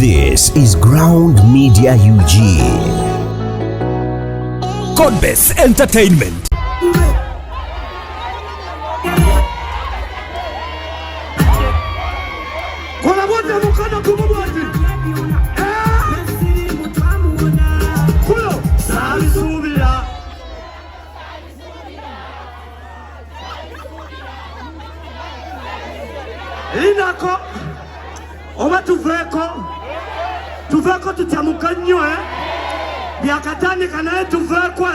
This is Ground Media UG. Godbase Entertainment. Linako oba tuveko tutamuka nnyo byakatandika naye tuveko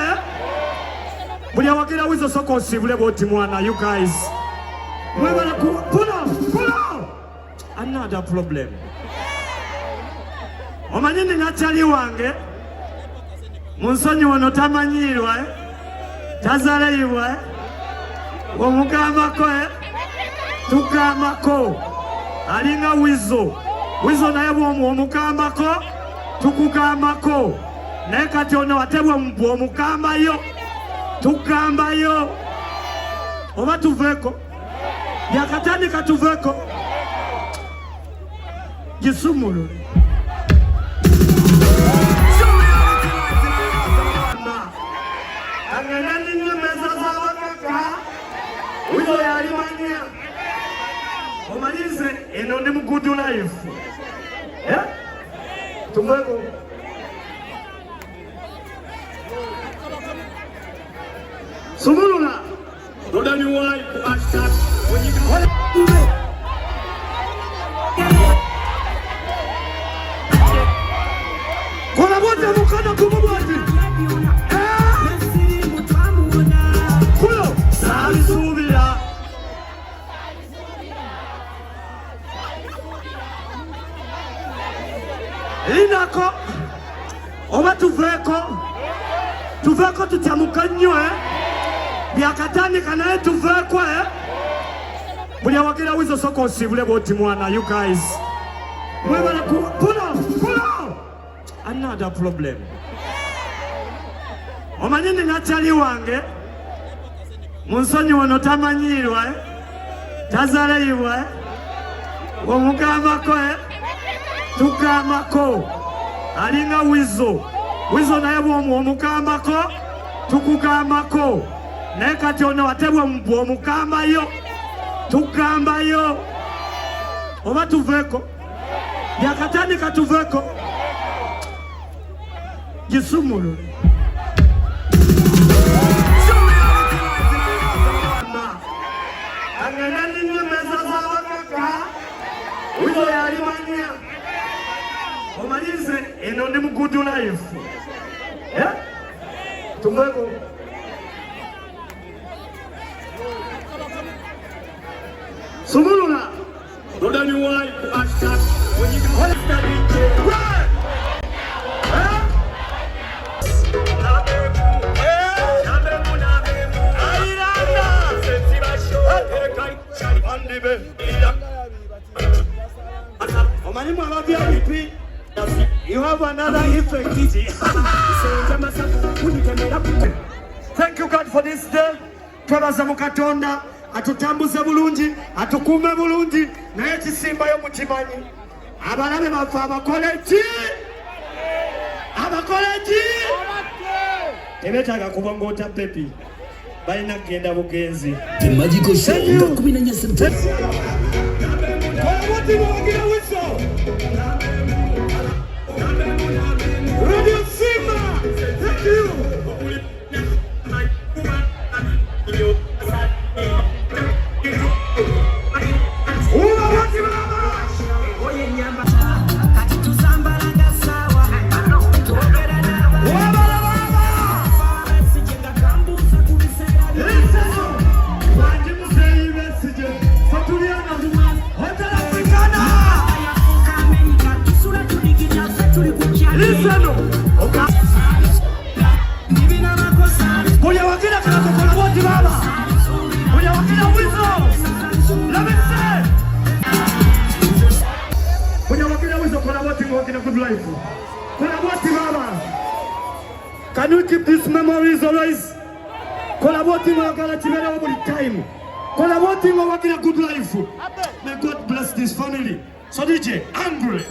buli awagira wizo soko osibule bwoti mwana. You guys mwebala pull another problem. Omanyi ninachali wange munsonyi wono tamanyirwa tazaleyibwa omugambako tukambako alinga wizo naye bwomu omukambako tukukambako naye kati ono watebwa mbwa omukambayo tukambayo oba tuveko byakatandika tuveko gisumulu angena ninyo meza za wakaka wizo yalimanya omalize eno ndi mu good life tuveko sumulula dodani wai kuashak kola bote mukana kumubwati kulo sali subira linako oba tuveko tutamuka nnyo byakatandika naye tuveko buli awagira wizo soko osibule bwoti mwana. You guys mwebala pull another problem. Omanyi ninachali wange munsonyi wono tamanyirwa tazaleyibwa omugambako tukambako alinga wizo naye bwomu omukambako tukukambako naye kati ono watebwa mbwa omukambayo tukambayo oba tuveko byakatandika tuveko gisumulu angena ninyo meza za wakaka wizo yalimanya omalize eno ndi mu good life tuveko sumulula dodani wai kuashak omanimu ababyalipi. You have another effect. Thank you God for this day. Twebaza mukatonda atutambuze bulungi atukume bulungi naye kisimba yo mukimanyi abalabe bafa abakoleki tebetaaga kubongoota pepi balina kugenda bugenzi. The Magical Show nga 14 September. Radio Simba, thank you. Can you keep these memories always? Collaborating every time. Collaborating working a good life. May God bless this family. So DJ, angry.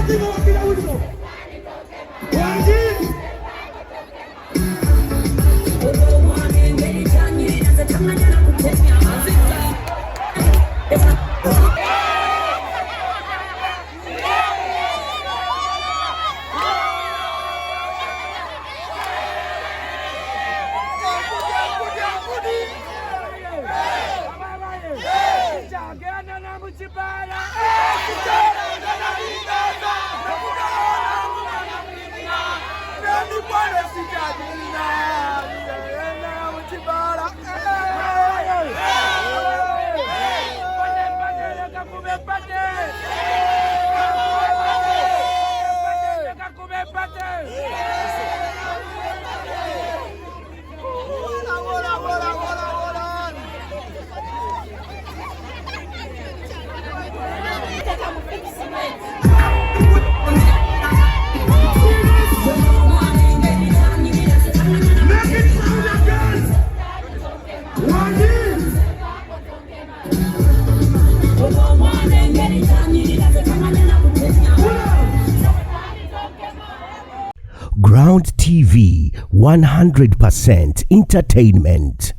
lazima wakila uso. Wanji. Ground TV, 100% entertainment.